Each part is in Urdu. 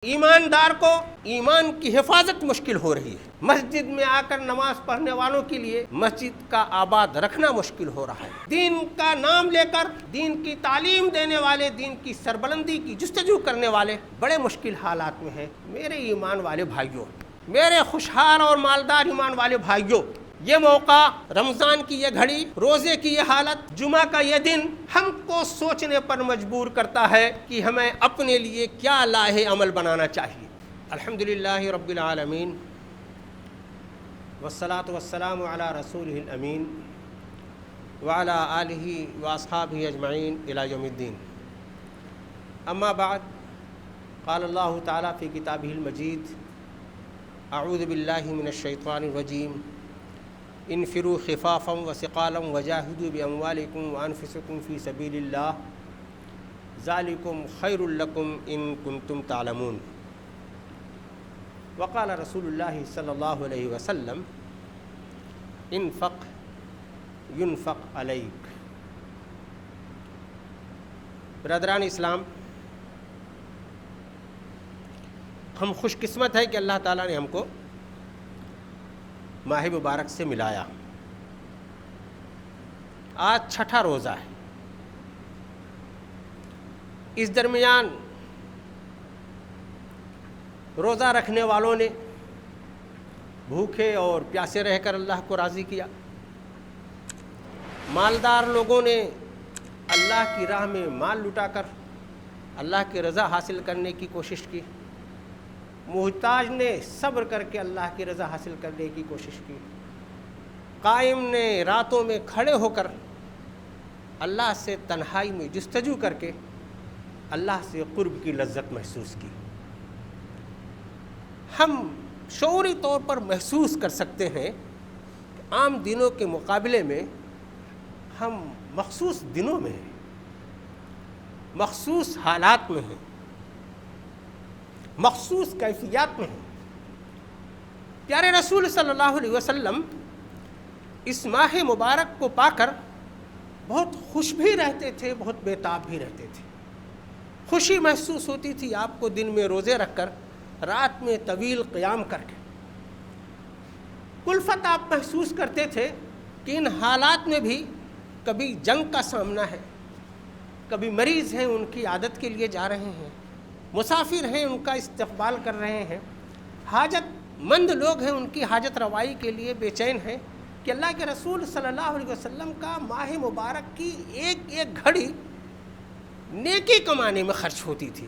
ایماندار کو ایمان کی حفاظت مشکل ہو رہی ہے۔ مسجد میں آ کر نماز پڑھنے والوں کے لیے مسجد کا آباد رکھنا مشکل ہو رہا ہے۔ دین کا نام لے کر دین کی تعلیم دینے والے، دین کی سربلندی کی جستجو کرنے والے بڑے مشکل حالات میں ہیں۔ میرے ایمان والے بھائیوں، میرے خوشحال اور مالدار ایمان والے بھائیوں، یہ موقع، رمضان کی یہ گھڑی، روزے کی یہ حالت، جمعہ کا یہ دن ہم کو سوچنے پر مجبور کرتا ہے کہ ہمیں اپنے لیے کیا لاہ عمل بنانا چاہیے۔ الحمدللہ رب العالمین والصلاة والسلام علی رسولہ الامین وعلی آلہ واصحابہ اجمعین الی یوم الدین۔ اما بعد، قال اللہ تعالی فی کتابہ المجید، اعوذ باللہ من الشیطان الرجیم، انفروا خفافا وثقالا وجاہدوا باموالکم وانفسکم فی سبیل اللہ ذالکم خیر لکم ان کنتم تعلمون۔ وقال رسول اللہ صلی اللہ علیہ وسلم، انفق ينفق علیک۔ برادران اسلام، ہم خوش قسمت ہیں کہ اللہ تعالیٰ نے ہم کو ماہ مبارک سے ملایا۔ آج چھٹا روزہ ہے۔ اس درمیان روزہ رکھنے والوں نے بھوکے اور پیاسے رہ کر اللہ کو راضی کیا۔ مالدار لوگوں نے اللہ کی راہ میں مال لٹا کر اللہ کی رضا حاصل کرنے کی کوشش کی۔ محتاج نے صبر کر کے اللہ کی رضا حاصل کرنے کی کوشش کی۔ قائم نے راتوں میں کھڑے ہو کر اللہ سے تنہائی میں جستجو کر کے اللہ سے قرب کی لذت محسوس کی۔ ہم شعوری طور پر محسوس کر سکتے ہیں کہ عام دنوں کے مقابلے میں ہم مخصوص دنوں میں ہیں، مخصوص حالات میں ہیں، مخصوص کیفیات میں ہیں۔ پیارے رسول صلی اللہ علیہ وسلم اس ماہ مبارک کو پا کر بہت خوش بھی رہتے تھے، بہت بیتاب بھی رہتے تھے۔ خوشی محسوس ہوتی تھی آپ کو دن میں روزے رکھ کر، رات میں طویل قیام کر کے۔ کلفت آپ محسوس کرتے تھے کہ ان حالات میں بھی کبھی جنگ کا سامنا ہے، کبھی مریض ہیں ان کی عادت کے لیے جا رہے ہیں، مسافر ہیں ان کا استقبال کر رہے ہیں، حاجت مند لوگ ہیں ان کی حاجت روائی کے لیے بے چین ہیں، کہ اللہ کے رسول صلی اللہ علیہ وسلم کا ماہ مبارک کی ایک ایک گھڑی نیکی کمانے میں خرچ ہوتی تھی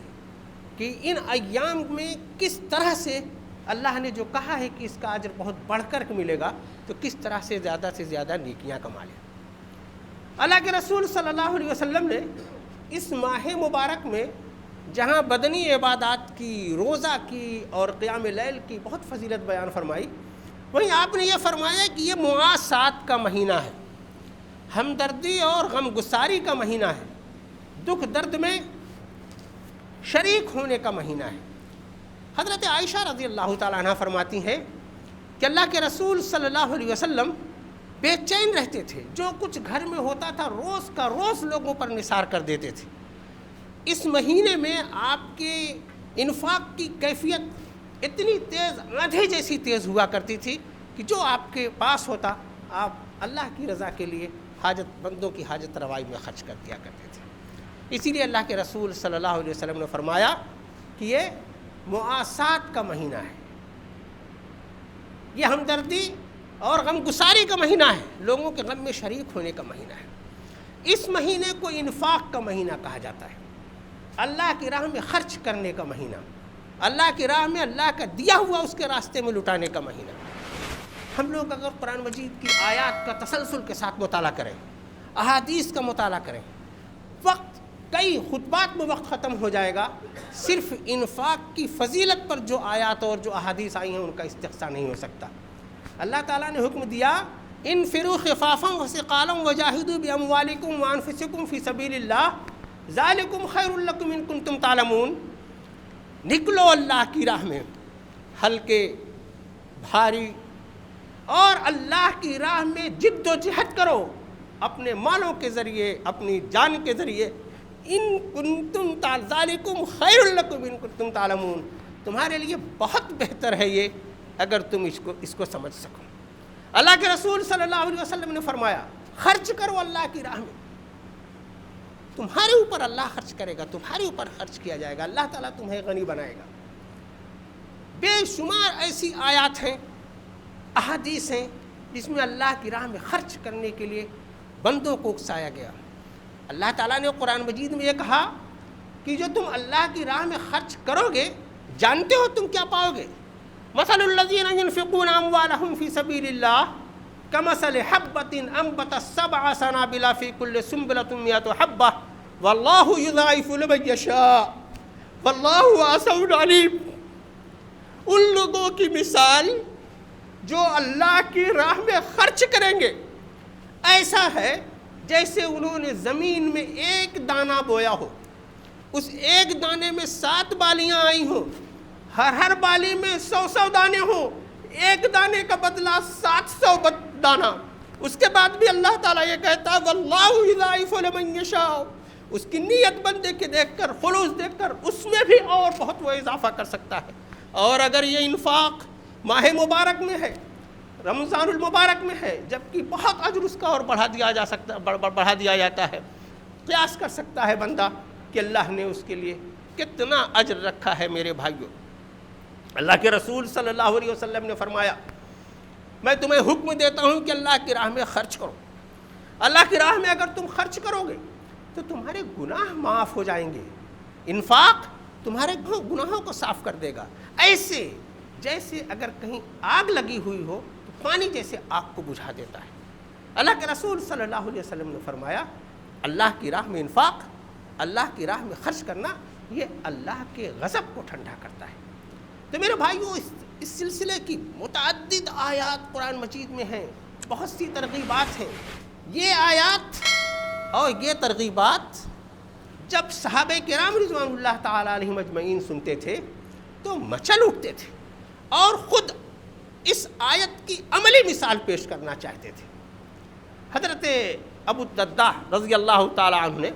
کہ ان ایام میں کس طرح سے اللہ نے جو کہا ہے کہ اس کا اجر بہت بڑھ کر ملے گا، تو کس طرح سے زیادہ نیکیاں کما لیں۔ اللہ کے رسول صلی اللہ علیہ وسلم نے اس ماہ مبارک میں جہاں بدنی عبادات کی، روزہ کی اور قیام لیل کی بہت فضیلت بیان فرمائی، وہیں آپ نے یہ فرمایا کہ یہ مواسات کا مہینہ ہے، ہمدردی اور غم گساری کا مہینہ ہے، دکھ درد میں شریک ہونے کا مہینہ ہے۔ حضرت عائشہ رضی اللہ تعالیٰ عنہ فرماتی ہیں کہ اللہ کے رسول صلی اللہ علیہ وسلم بے چین رہتے تھے، جو کچھ گھر میں ہوتا تھا روز کا روز لوگوں پر نثار کر دیتے تھے۔ اس مہینے میں آپ کے انفاق کی کیفیت اتنی تیز، آندھی جیسی تیز ہوا کرتی تھی کہ جو آپ کے پاس ہوتا آپ اللہ کی رضا کے لیے حاجت مندوں کی حاجت روائی میں خرچ کر دیا کرتے تھے۔ اسی لیے اللہ کے رسول صلی اللہ علیہ وسلم نے فرمایا کہ یہ مواسات کا مہینہ ہے، یہ ہمدردی اور غم گساری کا مہینہ ہے، لوگوں کے غم میں شریک ہونے کا مہینہ ہے۔ اس مہینے کو انفاق کا مہینہ کہا جاتا ہے، اللہ کی راہ میں خرچ کرنے کا مہینہ، اللہ کی راہ میں اللہ کا دیا ہوا اس کے راستے میں لٹانے کا مہینہ۔ ہم لوگ اگر قرآن مجید کی آیات کا تسلسل کے ساتھ مطالعہ کریں، احادیث کا مطالعہ کریں، وقت کئی خطبات میں وقت ختم ہو جائے گا، صرف انفاق کی فضیلت پر جو آیات اور جو احادیث آئی ہیں ان کا استقصاء نہیں ہو سکتا۔ اللہ تعالیٰ نے حکم دیا، انفروا خفافا وثقالا وجاہدوا باموالکم وانفسکم فی سبیل اللہ ذالکم خیر لکم ان کنتم تعلمون۔ نکلو اللہ کی راہ میں، ہلکے بھاری، اور اللہ کی راہ میں جد و جہد کرو، اپنے مالوں کے ذریعے، اپنی جان کے ذریعے۔ ان کنتم ذالکم خیر لکم ان کنتم تعلمون، تمہارے لیے بہت بہتر ہے یہ اگر تم اس کو سمجھ سکو۔ اللہ کے رسول صلی اللہ علیہ وسلم نے فرمایا خرچ کرو اللہ کی راہ میں، تمہارے اوپر اللہ خرچ کرے گا، تمہارے اوپر خرچ کیا جائے گا، اللہ تعالیٰ تمہیں غنی بنائے گا۔ بے شمار ایسی آیات ہیں، احادیث ہیں جس میں اللہ کی راہ میں خرچ کرنے کے لیے بندوں کو اکسایا گیا۔ اللہ تعالیٰ نے قرآن مجید میں یہ کہا کہ جو تم اللہ کی راہ میں خرچ کرو گے جانتے ہو تم کیا پاؤ گے؟ مثل الذین ينفقون اموالهم فی سبیل اللہ کمثل حبۃ انبتت سبع سنابل فی کل سنبلۃ مئۃ حبۃ واللہ یضاعف لمن یشاء واللہ واسع علیم۔ ان لوگوں کی مثال جو اللہ کی راہ میں خرچ کریں گے ایسا ہے جیسے انہوں نے زمین میں ایک دانہ بویا ہو، اس ایک دانے میں 7 بالیاں آئی ہوں، ہر بالی میں 100 دانے ہوں، ایک دانے کا بدلہ 700 دانہ۔ اس کے بعد بھی اللہ تعالیٰ یہ کہتا ہے واللہ یضاعف لمن یشاء، اس کی نیت بندے کے دیکھ کر، خلوص دیکھ کر اس میں بھی اور بہت وہ اضافہ کر سکتا ہے۔ اور اگر یہ انفاق ماہ مبارک میں ہے، رمضان المبارک میں ہے، جبکہ بہت اجر اس کا اور بڑھا دیا جاتا ہے، قیاس کر سکتا ہے بندہ کہ اللہ نے اس کے لیے کتنا اجر رکھا ہے۔ میرے بھائیوں، اللہ کے رسول صلی اللہ علیہ وسلم نے فرمایا میں تمہیں حکم دیتا ہوں کہ اللہ کی راہ میں خرچ کرو۔ اللہ کی راہ میں اگر تم خرچ کرو گے تو تمہارے گناہ معاف ہو جائیں گے۔ انفاق تمہارے گناہوں کو صاف کر دے گا، ایسے جیسے اگر کہیں آگ لگی ہوئی ہو تو پانی جیسے آگ کو بجھا دیتا ہے۔ اللہ کے رسول صلی اللہ علیہ وسلم نے فرمایا اللہ کی راہ میں انفاق، اللہ کی راہ میں خرچ کرنا، یہ اللہ کے غضب کو ٹھنڈا کرتا ہے۔ تو میرے بھائیوں، اس سلسلے کی متعدد آیات قرآن مجید میں ہیں، بہت سی ترغیبات ہیں۔ یہ آیات اور یہ ترغیبات جب صحابہ کرام رضوان اللہ تعالیٰ علیہم اجمعین سنتے تھے تو مچل اٹھتے تھے اور خود اس آیت کی عملی مثال پیش کرنا چاہتے تھے۔ حضرت ابو الدرداء رضی اللہ تعالیٰ عنہ نے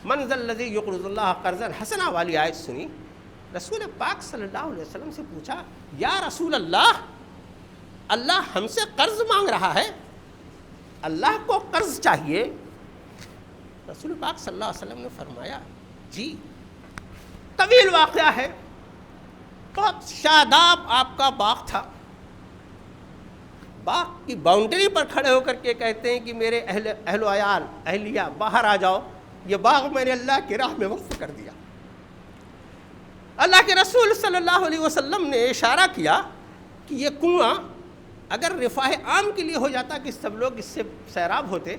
من ذا الذی یقرض اللہ قرضا حسنا والی آیت سنی، رسول پاک صلی اللہ علیہ وسلم سے پوچھا یا رسول اللہ، اللہ ہم سے قرض مانگ رہا ہے، اللہ کو قرض چاہیے؟ رسول پاک صلی اللہ علیہ وسلم نے فرمایا جی۔ طویل واقعہ ہے، بہت شاداب آپ کا باغ تھا، باغ کی باؤنڈری پر کھڑے ہو کر کے کہتے ہیں کہ میرے اہل و عیال اہلیہ باہر آ جاؤ، یہ باغ میں نے اللہ کی راہ میں وقف کر دیا۔ اللہ کے رسول صلی اللہ علیہ وسلم نے اشارہ کیا کہ یہ کنواں اگر رفاہ عام کے لیے ہو جاتا کہ سب لوگ اس سے سیراب ہوتے،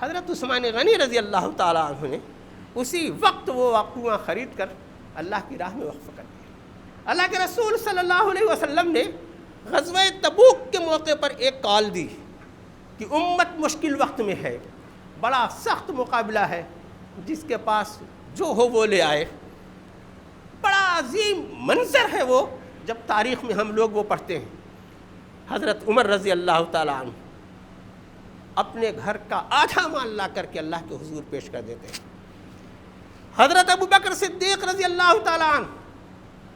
حضرت عثمان غنی رضی اللہ تعالیٰ عنہ نے اسی وقت وہ کنواں خرید کر اللہ کی راہ میں وقف کر دیا۔ اللہ کے رسول صلی اللہ علیہ وسلم نے غزوہ تبوک کے موقع پر ایک کال دی کہ امت مشکل وقت میں ہے، بڑا سخت مقابلہ ہے، جس کے پاس جو ہو وہ لے آئے۔ بڑا عظیم منظر ہے وہ، جب تاریخ میں ہم لوگ وہ پڑھتے ہیں۔ حضرت عمر رضی اللہ تعالیٰ عنہ اپنے گھر کا آدھا مال لا کر کے اللہ کے حضور پیش کر دیتے ہیں۔ حضرت ابو بکر صدیق رضی اللہ تعالیٰ عنہ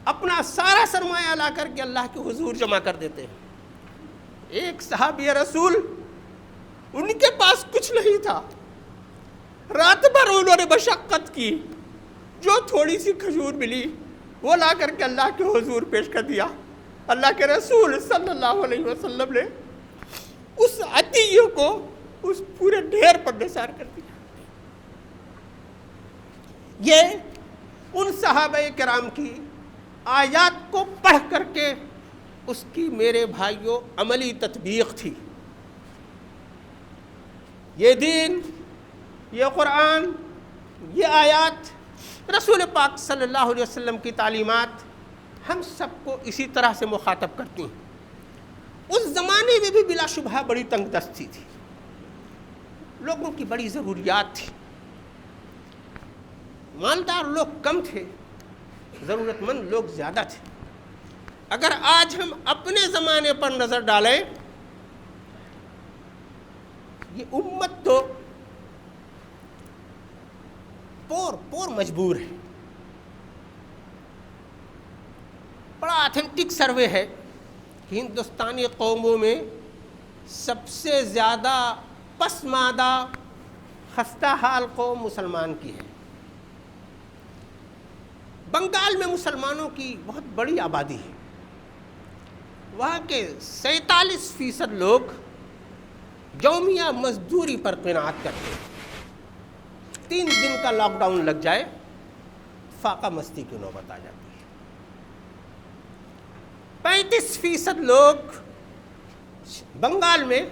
اپنا سارا سرمایہ لا کر کے اللہ کے حضور جمع کر دیتے ہیں۔ ایک صحابی رسول، ان کے پاس کچھ نہیں تھا، رات بھر انہوں نے مشقت کی، جو تھوڑی سی کھجور ملی وہ لا کر کے اللہ کے حضور پیش کر دیا۔ اللہ کے رسول صلی اللہ علیہ وسلم نے اس عطیے کو اس پورے ڈھیر پر نثار کر دیا۔ یہ ان صحابہ کرام کی آیات کو پڑھ کر کے اس کی میرے بھائیوں عملی تطبیق تھی۔ یہ دین، یہ قرآن، یہ آیات، رسول پاک صلی اللہ علیہ وسلم کی تعلیمات ہم سب کو اسی طرح سے مخاطب کرتی ہیں۔ اس زمانے میں بھی بلا شبہ بڑی تنگ دستی تھی، لوگوں کی بڑی ضروریات تھی، مالدار لوگ کم تھے، ضرورت مند لوگ زیادہ تھے۔ اگر آج ہم اپنے زمانے پر نظر ڈالیں، یہ امت تو پور مجبور ہے۔ آتھینٹک سروے ہے کہ ہندوستانی قوموں میں سب سے زیادہ پسماندہ خستہ حال قوم مسلمان کی ہے۔ بنگال میں مسلمانوں کی بہت بڑی آبادی ہے، وہاں کے 47% لوگ یومیہ مزدوری پر قناعت کرتے ہیں۔ 3 دن کا لاک ڈاؤن لگ جائے فاقہ مستی کی نوبت آ جاتی ہے۔ 35% لوگ بنگال میں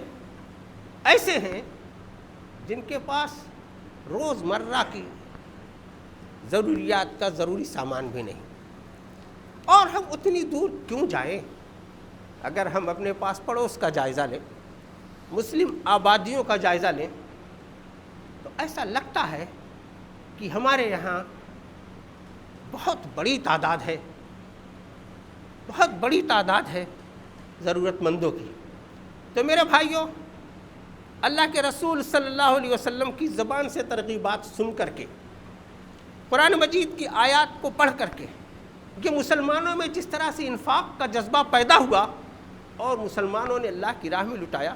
ایسے ہیں جن کے پاس روز مرہ کی ضروریات کا ضروری سامان بھی نہیں۔ اور ہم اتنی دور کیوں جائیں؟ اگر ہم اپنے پاس پڑوس کا جائزہ لیں، مسلم آبادیوں کا جائزہ لیں، تو ایسا لگتا ہے کہ ہمارے یہاں بہت بڑی تعداد ہے ضرورت مندوں کی۔ تو میرے بھائیوں، اللہ کے رسول صلی اللہ علیہ وسلم کی زبان سے ترغیبات سن کر کے، قرآن مجید کی آیات کو پڑھ کر کے، کہ مسلمانوں میں جس طرح سے انفاق کا جذبہ پیدا ہوا اور مسلمانوں نے اللہ کی راہ میں لٹایا،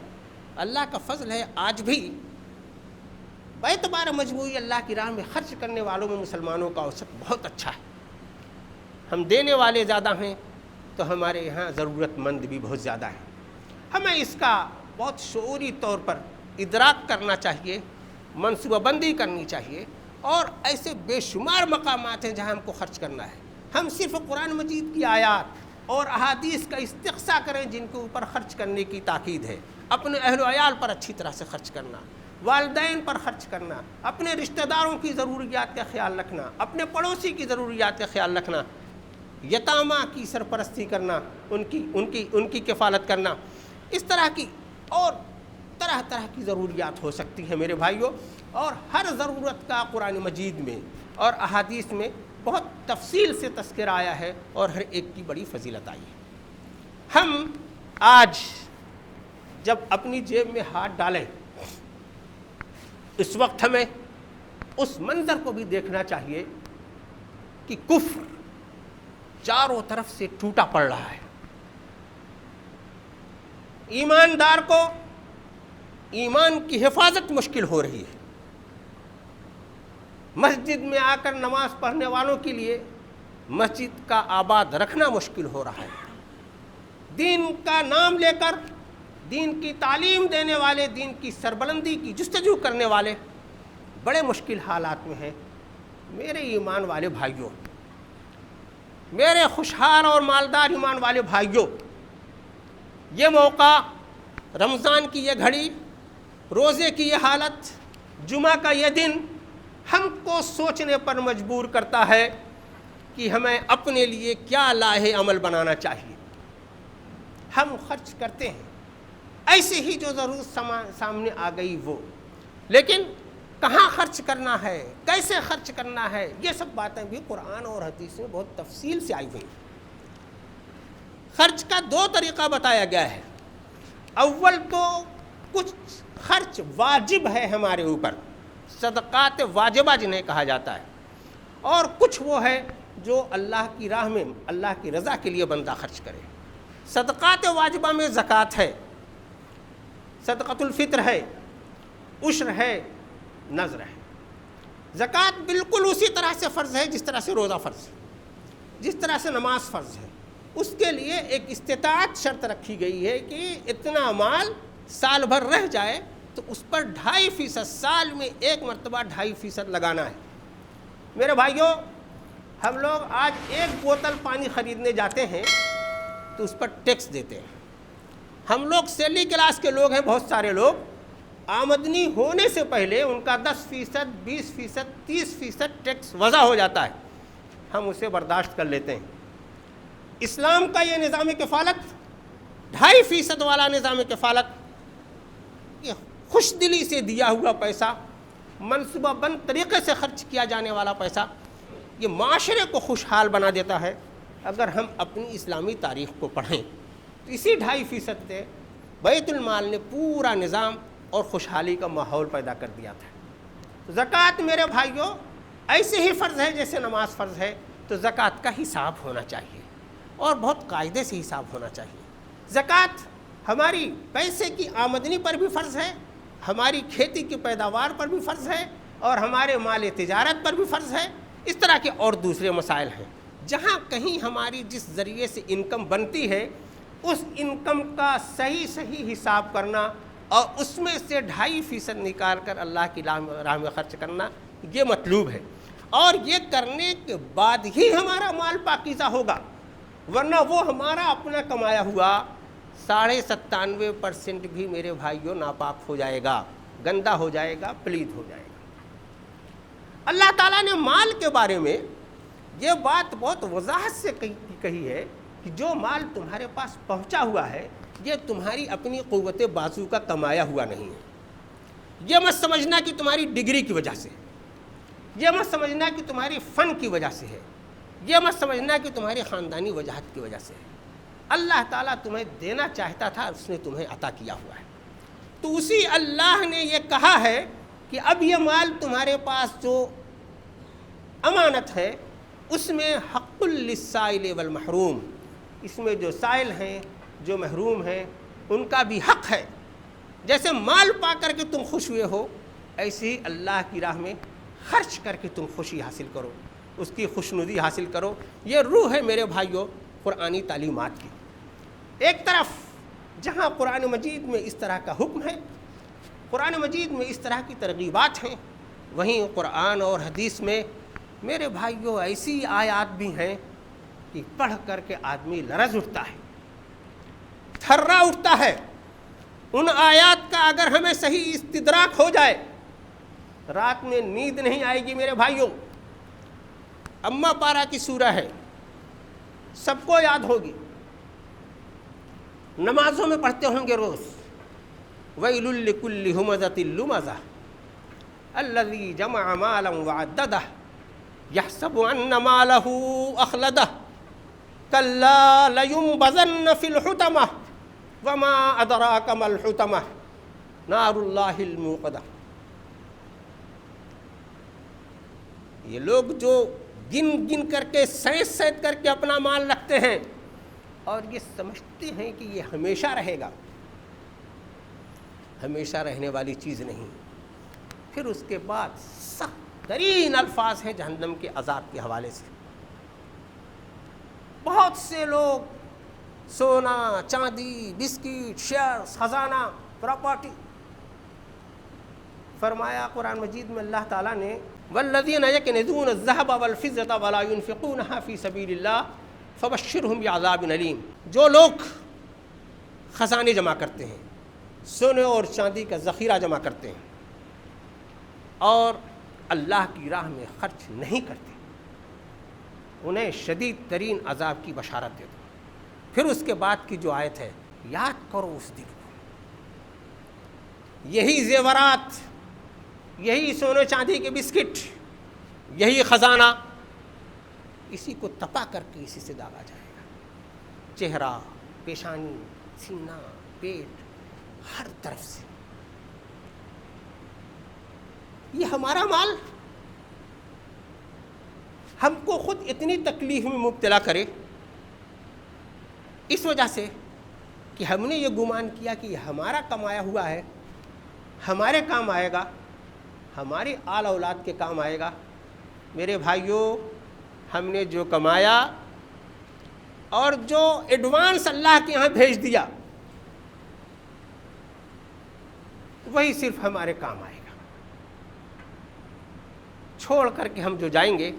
اللہ کا فضل ہے آج بھی باعتبار مجموعی اللہ کی راہ میں خرچ کرنے والوں میں مسلمانوں کا اوسط بہت اچھا ہے۔ ہم دینے والے زیادہ ہیں تو ہمارے یہاں ضرورت مند بھی بہت زیادہ ہے۔ ہمیں اس کا بہت شعوری طور پر ادراک کرنا چاہیے، منصوبہ بندی کرنی چاہیے، اور ایسے بے شمار مقامات ہیں جہاں ہم کو خرچ کرنا ہے۔ ہم صرف قرآن مجید کی آیات اور احادیث کا استقصاء کریں جن کے اوپر خرچ کرنے کی تاکید ہے۔ اپنے اہل و عیال پر اچھی طرح سے خرچ کرنا، والدین پر خرچ کرنا، اپنے رشتہ داروں کی ضروریات کا خیال رکھنا، اپنے پڑوسی کی ضروریات کا خیال رکھنا، یتامہ کی سرپرستی کرنا، ان کی کفالت کرنا، اس طرح کی اور طرح طرح کی ضروریات ہو سکتی ہیں میرے بھائیوں، اور ہر ضرورت کا قرآن مجید میں اور احادیث میں بہت تفصیل سے تذکرہ آیا ہے، اور ہر ایک کی بڑی فضیلت آئی ہے۔ ہم آج جب اپنی جیب میں ہاتھ ڈالیں، اس وقت ہمیں اس منظر کو بھی دیکھنا چاہیے کہ کفر چاروں طرف سے ٹوٹا پڑ رہا ہے۔ ایماندار کو ایمان کی حفاظت مشکل ہو رہی ہے۔ مسجد میں آ کر نماز پڑھنے والوں کے لیے مسجد کا آباد رکھنا مشکل ہو رہا ہے۔ دین کا نام لے کر دین کی تعلیم دینے والے، دین کی سربلندی کی جستجو کرنے والے بڑے مشکل حالات میں ہیں۔ میرے ایمان والے بھائیوں، میرے خوشحال اور مالدار ایمان والے بھائیوں، یہ موقع، رمضان کی یہ گھڑی، روزے کی یہ حالت، جمعہ کا یہ دن ہم کو سوچنے پر مجبور کرتا ہے کہ ہمیں اپنے لیے کیا لاہے عمل بنانا چاہیے۔ ہم خرچ کرتے ہیں ایسے ہی جو ضرورت سامنے آ گئی وہ، لیکن کہاں خرچ کرنا ہے، کیسے خرچ کرنا ہے، یہ سب باتیں بھی قرآن اور حدیث میں بہت تفصیل سے آئی ہوئی۔ خرچ کا 2 طریقہ بتایا گیا ہے۔ اول تو کچھ خرچ واجب ہے ہمارے اوپر، صدقات واجبہ جنہیں کہا جاتا ہے، اور کچھ وہ ہے جو اللہ کی راہ میں اللہ کی رضا کے لیے بندہ خرچ کرے۔ صدقات واجبہ میں زکوٰۃ ہے، صدقۃ الفطر ہے، عشر ہے، نذر ہے۔ زکوٰۃ بالکل اسی طرح سے فرض ہے جس طرح سے روزہ فرض ہے، جس طرح سے نماز فرض ہے۔ اس کے لیے ایک استطاعت شرط رکھی گئی ہے کہ اتنا مال سال بھر رہ جائے تو اس پر 2.5%، سال میں ایک مرتبہ 2.5% لگانا ہے۔ میرے بھائیوں، ہم لوگ آج 1 بوتل پانی خریدنے جاتے ہیں تو اس پر ٹیکس دیتے ہیں۔ ہم لوگ سیلی کلاس کے لوگ ہیں، بہت سارے لوگ آمدنی ہونے سے پہلے ان کا 10%، 20%، 30% ٹیکس وضع ہو جاتا ہے، ہم اسے برداشت کر لیتے ہیں۔ اسلام کا یہ نظام کفالت، 2.5% والا نظام کفالت، یہ خوش دلی سے دیا ہوا پیسہ، منصوبہ بند طریقے سے خرچ کیا جانے والا پیسہ، یہ معاشرے کو خوشحال بنا دیتا ہے۔ اگر ہم اپنی اسلامی تاریخ کو پڑھیں تو اسی 2.5% سے بیت المال نے پورا نظام اور خوشحالی کا ماحول پیدا کر دیا تھا۔ زکوٰۃ میرے بھائیوں ایسے ہی فرض ہے جیسے نماز فرض ہے، تو زکوٰۃ کا حساب ہونا چاہیے، اور بہت قاعدے سے حساب ہونا چاہیے۔ زکوٰۃ ہماری پیسے کی آمدنی پر بھی فرض ہے، ہماری کھیتی کی پیداوار پر بھی فرض ہے، اور ہمارے مال تجارت پر بھی فرض ہے۔ اس طرح کے اور دوسرے مسائل ہیں۔ جہاں کہیں ہماری جس ذریعے سے انکم بنتی ہے اس انکم کا صحیح حساب کرنا اور اس میں سے 2.5% نکال کر اللہ کی راہ میں خرچ کرنا، یہ مطلوب ہے۔ اور یہ کرنے کے بعد ہی ہمارا مال پاکیزہ ہوگا، ورنہ وہ ہمارا اپنا کمایا ہوا 97.5% بھی میرے بھائیوں ناپاک ہو جائے گا، گندا ہو جائے گا، پلید ہو جائے گا۔ اللہ تعالیٰ نے مال کے بارے میں یہ بات بہت وضاحت سے کہی ہے کہ جو مال تمہارے پاس پہنچا ہوا ہے یہ تمہاری اپنی قوت بازو کا کمایا ہوا نہیں ہے۔ یہ مت سمجھنا کہ تمہاری ڈگری کی وجہ سے، یہ مت سمجھنا کہ تمہاری فن کی وجہ سے ہے، یہ مت سمجھنا کہ تمہاری خاندانی وجاہت کی وجہ سے ہے۔ اللہ تعالیٰ تمہیں دینا چاہتا تھا، اس نے تمہیں عطا کیا ہوا ہے۔ تو اسی اللہ نے یہ کہا ہے کہ اب یہ مال تمہارے پاس جو امانت ہے اس میں حق للسائل والمحروم، اس میں جو سائل ہیں، جو محروم ہیں، ان کا بھی حق ہے۔ جیسے مال پا کر کے تم خوش ہوئے ہو، ایسے ہی اللہ کی راہ میں خرچ کر کے تم خوشی حاصل کرو، اس کی خوشنودی حاصل کرو۔ یہ روح ہے میرے بھائیوں قرآنی تعلیمات کی۔ ایک طرف جہاں قرآن مجید میں اس طرح کا حکم ہے، قرآن مجید میں اس طرح کی ترغیبات ہیں، وہیں قرآن اور حدیث میں میرے بھائیوں ایسی آیات بھی ہیں کہ پڑھ کر کے آدمی لرز اٹھتا ہے، تھرا اٹھتا ہے۔ ان آیات کا اگر ہمیں صحیح استدراک ہو جائے رات میں نیند نہیں آئے گی میرے بھائیوں۔ اما پارا کی سورہ ہے، سب کو یاد ہوگی، نمازوں میں پڑھتے ہوں گے روز۔ وَيْلٌ لِكُلِّ هُمَزَةٍ لُمَزَةٍ الَّذِي جَمَعَ مَالًا وَعَدَّدَهُ يَحْسَبُ أَنَّ مَالَهُ أَخْلَدَهُ كَلَّا لَيُنبَذَنَّ فِي الْحُطَمَةِ وَمَا أَدْرَاكَ مَا الْحُطَمَةُ نَارُ اللَّهِ الْمُوقَدَةُ۔ یہ لوگ جو گن گن کر کے سینت کر کے اپنا مال رکھتے ہیں اور یہ سمجھتے ہیں کہ یہ ہمیشہ رہے گا، ہمیشہ رہنے والی چیز نہیں۔ پھر اس کے بعد سخت ترین الفاظ ہیں جہنم کے عذاب کے حوالے سے۔ بہت سے لوگ سونا، چاندی، بسکٹ، شیئرز، خزانہ، پراپرٹی، فرمایا قرآن مجید میں اللہ تعالیٰ نے والذین یکنزون الذهب والفضة ولا ينفقونها في سبیل اللہ فبشرهم بعذاب علیم۔ جو لوگ خزانے جمع کرتے ہیں، سونے اور چاندی کا ذخیرہ جمع کرتے ہیں اور اللہ کی راہ میں خرچ نہیں کرتے، انہیں شدید ترین عذاب کی بشارت دے دو۔ پھر اس کے بعد کی جو آیت ہے، یاد کرو اس دن کو، یہی زیورات، یہی سونے چاندی کے بسکٹ، یہی خزانہ، اسی کو تپا کر کے اسی سے داغا جائے گا۔ چہرہ، پیشانی، سینہ، پیٹ، ہر طرف سے۔ یہ ہمارا مال ہم کو خود اتنی تکلیف میں مبتلا کرے اس وجہ سے کہ ہم نے یہ گمان کیا کہ یہ ہمارا کمایا ہوا ہے، ہمارے کام آئے گا، ہماری آل اولاد کے کام آئے گا۔ میرے بھائیوں، ہم نے جو کمایا اور جو ایڈوانس اللہ کے یہاں بھیج دیا وہی صرف ہمارے کام آئے گا۔ چھوڑ کر کے ہم جو جائیں گے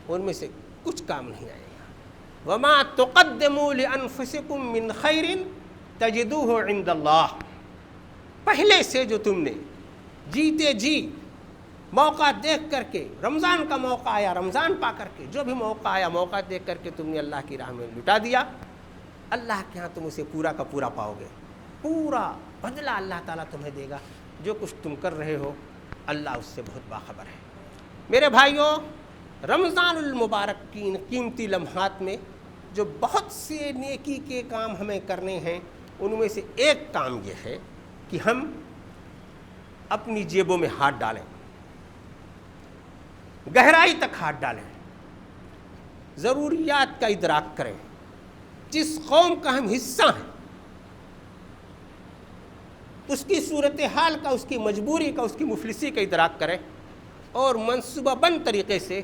ان میں سے کچھ کام نہیں آئے گا۔ وَمَا تُقَدِّمُوا لِأَنفُسِكُم مِّن خَيْرٍ تَجِدُوهُ عِندَ اللَّهِ، پہلے سے جو تم نے جیتے جی موقع دیکھ کر کے، رمضان کا موقع آیا رمضان پا کر کے، جو بھی موقع آیا موقع دیکھ کر کے تم نے اللہ کی راہ میں لٹا دیا، اللہ کے ہاں تم اسے پورا کا پورا پاؤ گے۔ پورا بدلہ اللہ تعالیٰ تمہیں دے گا۔ جو کچھ تم کر رہے ہو اللہ اس سے بہت باخبر ہے۔ میرے بھائیوں، رمضان المبارک کی ان قیمتی لمحات میں جو بہت سے نیکی کے کام ہمیں کرنے ہیں، ان میں سے ایک کام یہ ہے کہ ہم اپنی جیبوں میں ہاتھ ڈالیں، گہرائی تک ہاتھ ڈالیں، ضروریات کا ادراک کریں، جس قوم کا ہم حصہ ہیں اس کی صورتحال کا، اس کی مجبوری کا، اس کی مفلسی کا ادراک کریں اور منصوبہ بند طریقے سے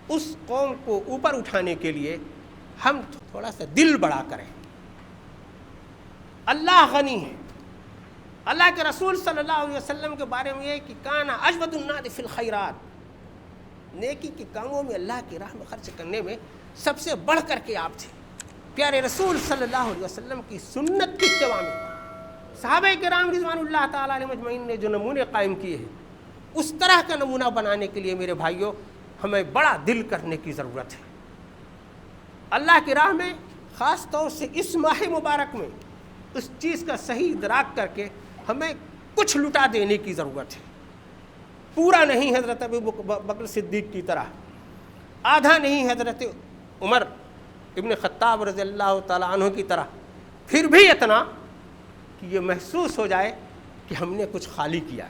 اس قوم کو اوپر اٹھانے کے لیے ہم تھوڑا سا دل بڑا کریں۔ اللہ غنی ہے۔ اللہ کے رسول صلی اللہ علیہ وسلم کے بارے میں یہ کہ کانا اجود الناس فی الخیرات، نیکی کے کاموں میں اللہ کی راہ میں خرچ کرنے میں سب سے بڑھ کر کے آپ تھے۔ پیارے رسول صلی اللہ علیہ وسلم کی سنت کی اتباع میں صحابہ کرام رضوان اللہ تعالیٰ علیہ مجمعین نے جو نمونے قائم کیے ہیں، اس طرح کا نمونہ بنانے کے لیے میرے بھائیوں ہمیں بڑا دل کرنے کی ضرورت ہے۔ اللہ کی راہ میں خاص طور سے اس ماہ مبارک میں اس چیز کا صحیح ادراک کر کے ہمیں کچھ لٹا دینے کی ضرورت ہے۔ پورا نہیں حضرت ابو بکر صدیق کی طرح، آدھا نہیں حضرت عمر ابن خطاب رضی اللہ تعالیٰ عنہ کی طرح، پھر بھی اتنا کہ یہ محسوس ہو جائے کہ ہم نے کچھ خالی کیا۔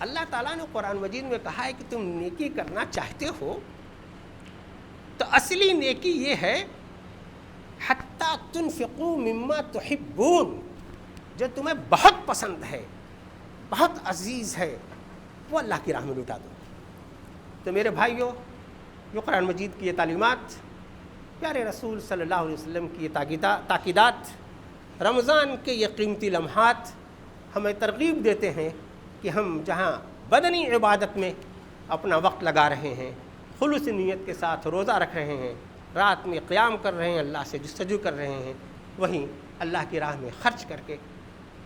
اللہ تعالیٰ نے قرآن مجید میں کہا ہے کہ تم نیکی کرنا چاہتے ہو تو اصلی نیکی یہ ہے حتیٰ تنفقوا مما تحبون، جو تمہیں بہت پسند ہے، بہت عزیز ہے، وہ اللہ کی راہ میں لٹا دو۔ تو میرے بھائیوں، جو قرآن مجید کی یہ تعلیمات، پیارے رسول صلی اللہ علیہ وسلم کی یہ تاکیدات، رمضان کے یہ قیمتی لمحات ہمیں ترغیب دیتے ہیں کہ ہم جہاں بدنی عبادت میں اپنا وقت لگا رہے ہیں، خلوص نیت کے ساتھ روزہ رکھ رہے ہیں، رات میں قیام کر رہے ہیں، اللہ سے جستجو کر رہے ہیں، وہیں اللہ کی راہ میں خرچ کر کے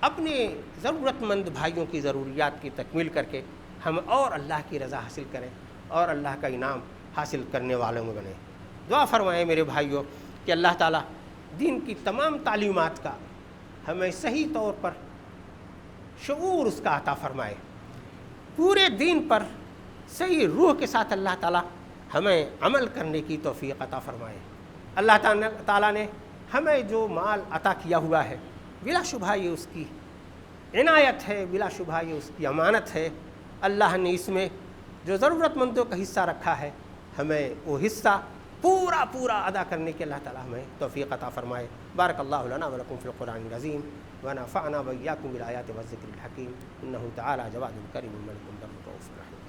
اپنے ضرورت مند بھائیوں کی ضروریات کی تکمیل کر کے ہم اور اللہ کی رضا حاصل کریں اور اللہ کا انعام حاصل کرنے والوں میں بنیں۔ دعا فرمائیں میرے بھائیوں کہ اللہ تعالیٰ دین کی تمام تعلیمات کا ہمیں صحیح طور پر شعور اس کا عطا فرمائے، پورے دین پر صحیح روح کے ساتھ اللہ تعالیٰ ہمیں عمل کرنے کی توفیق عطا فرمائے۔ اللہ تعالیٰ نے ہمیں جو مال عطا کیا ہوا ہے، بلا شبہ یہ اس کی عنایت ہے، بلا شبہ یہ اس کی امانت ہے۔ اللہ نے اس میں جو ضرورت مندوں کا حصہ رکھا ہے، ہمیں وہ حصہ پورا ادا کرنے کے اللہ تعالیٰ ہمیں توفیق عطا فرمائے۔ بارک اللہ لنا ولکم فی القرآن العظیم ونفعنا وإیاکم بالآیات والذکر الحکیم، انہ تعالی جواد کریم ملک ذو الرؤوف الرحیم۔